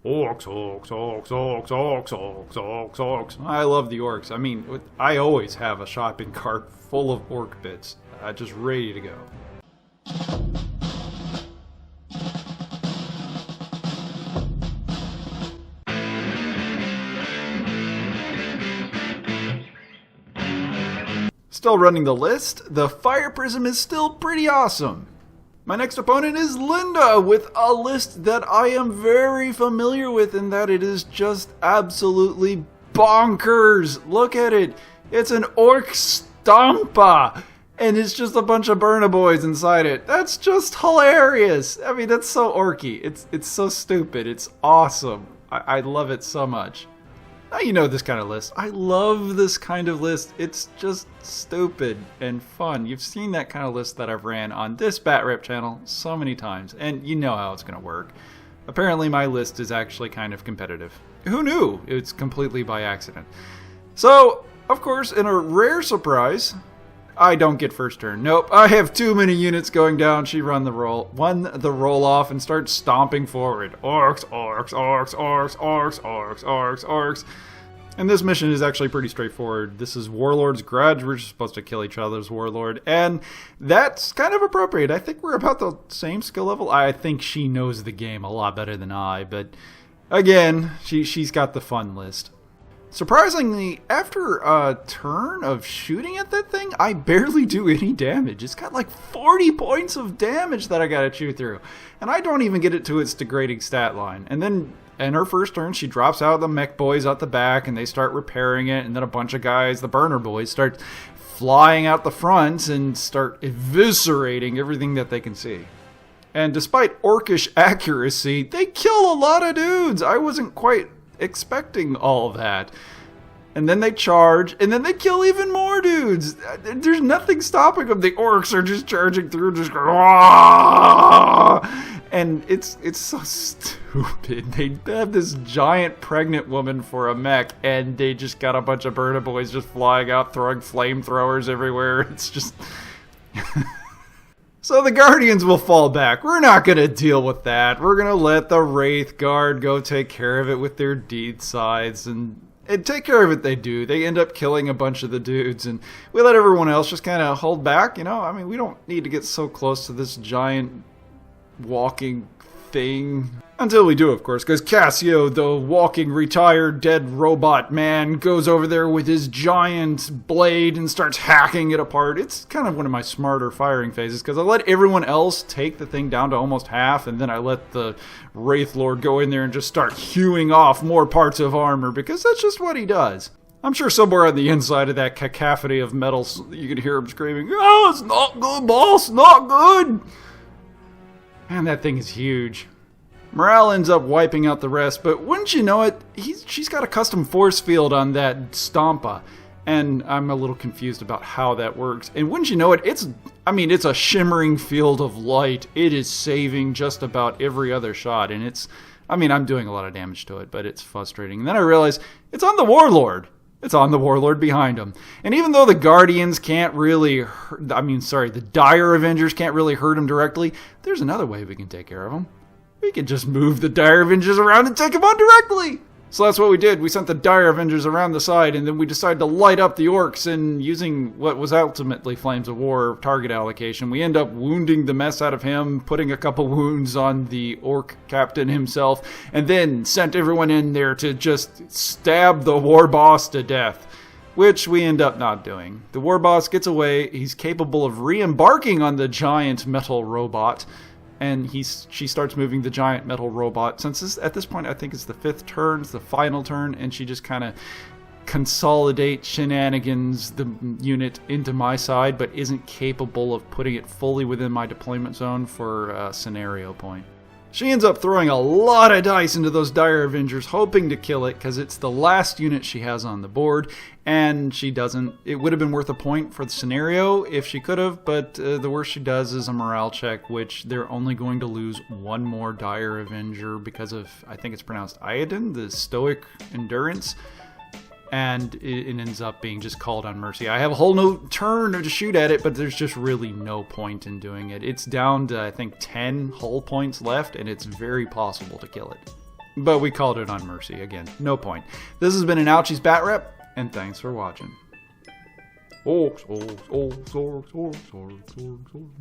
Orcs, orcs, orcs, orcs, orcs, orcs, orcs, orcs. I love the orcs. I mean, I always have a shopping cart full of orc bits, just ready to go. Still running the list, the Fire Prism is still pretty awesome. My next opponent is Linda, with a list that I am very familiar with in that it is just absolutely bonkers. Look at it. It's an orc Stompa, and it's just a bunch of Burna Boys inside it. That's just hilarious. I mean, that's so orky. It's so stupid. It's awesome. I love it so much. Now you know this kind of list. I love this kind of list. It's just stupid and fun. You've seen that kind of list that I've ran on this Batrep channel so many times, and you know how it's going to work. Apparently my list is actually kind of competitive. Who knew? It's completely by accident. So, of course, in a rare surprise, I don't get first turn. Nope, I have too many units going down. She won the roll off and starts stomping forward. Orcs, orcs, orcs, orcs, orcs, orcs, orcs, orcs. And this mission is actually pretty straightforward. This is Warlord's Grudge. We're just supposed to kill each other's Warlord. And that's kind of appropriate. I think we're about the same skill level. I think she knows the game a lot better than I. But again, she's got the fun list. Surprisingly, after a turn of shooting at that thing, I barely do any damage. It's got like 40 points of damage that I gotta chew through. And I don't even get it to its degrading stat line. And then in her first turn, she drops out the mech boys out the back and they start repairing it. And then a bunch of guys, the burner boys, start flying out the front and start eviscerating everything that they can see. And despite orcish accuracy, they kill a lot of dudes. I wasn't quite expecting all of that. And then they charge, and then they kill even more dudes. There's nothing stopping them. The orcs are just charging through, just going, and it's so stupid. They have this giant pregnant woman for a mech, and they just got a bunch of Burna Boys just flying out, throwing flamethrowers everywhere. It's just... So the Guardians will fall back. We're not going to deal with that. We're going to let the Wraith Guard go take care of it with their deed sides. And take care of it they do. They end up killing a bunch of the dudes. And we let everyone else just kind of hold back. You know, I mean, we don't need to get so close to this giant walking thing. Until we do, of course, because Cassio, the walking, retired, dead robot man, goes over there with his giant blade and starts hacking it apart. It's kind of one of my smarter firing phases, because I let everyone else take the thing down to almost half, and then I let the Wraith Lord go in there and just start hewing off more parts of armor, because that's just what he does. I'm sure somewhere on the inside of that cacophony of metal, you can hear him screaming, "Oh, it's not good, boss, not good!" Man, that thing is huge. Morale ends up wiping out the rest, but wouldn't you know it, she's got a custom force field on that Stompa, and I'm a little confused about how that works. And wouldn't you know it, it's a shimmering field of light. It is saving just about every other shot, and I'm doing a lot of damage to it, but it's frustrating. And then I realize it's on the Warlord. It's on the Warlord behind him. And even though the Guardians can't really the Dire Avengers can't really hurt him directly, there's another way we can take care of him. We could just move the Dire Avengers around and take them on directly! So that's what we did. We sent the Dire Avengers around the side, and then we decided to light up the orcs, and using what was ultimately Flames of War target allocation, we end up wounding the mess out of him, putting a couple wounds on the orc captain himself, and then sent everyone in there to just stab the war boss to death. Which we end up not doing. The war boss gets away, he's capable of re-embarking on the giant metal robot, and she starts moving the giant metal robot. Since at this point I think it's the 5th turn, it's the final turn, and she just kind of consolidates shenanigans the unit into my side, but isn't capable of putting it fully within my deployment zone for a scenario point. She ends up throwing a lot of dice into those Dire Avengers, hoping to kill it, because it's the last unit she has on the board, and she doesn't. It would have been worth a point for the scenario if she could have, but the worst she does is a morale check, which they're only going to lose one more Dire Avenger because of, I think it's pronounced Iodine, the Stoic Endurance, and it ends up being just called on mercy. I have a whole new turn to shoot at it, but there's just really no point in doing it. It's down to, I think, 10 hull points left, and it's very possible to kill it. But we called it on Mercy. Again, no point. This has been an Ouchies Batrep, and thanks for watching. Orcs, orcs, orcs, orcs, orcs, orcs, orcs, orcs.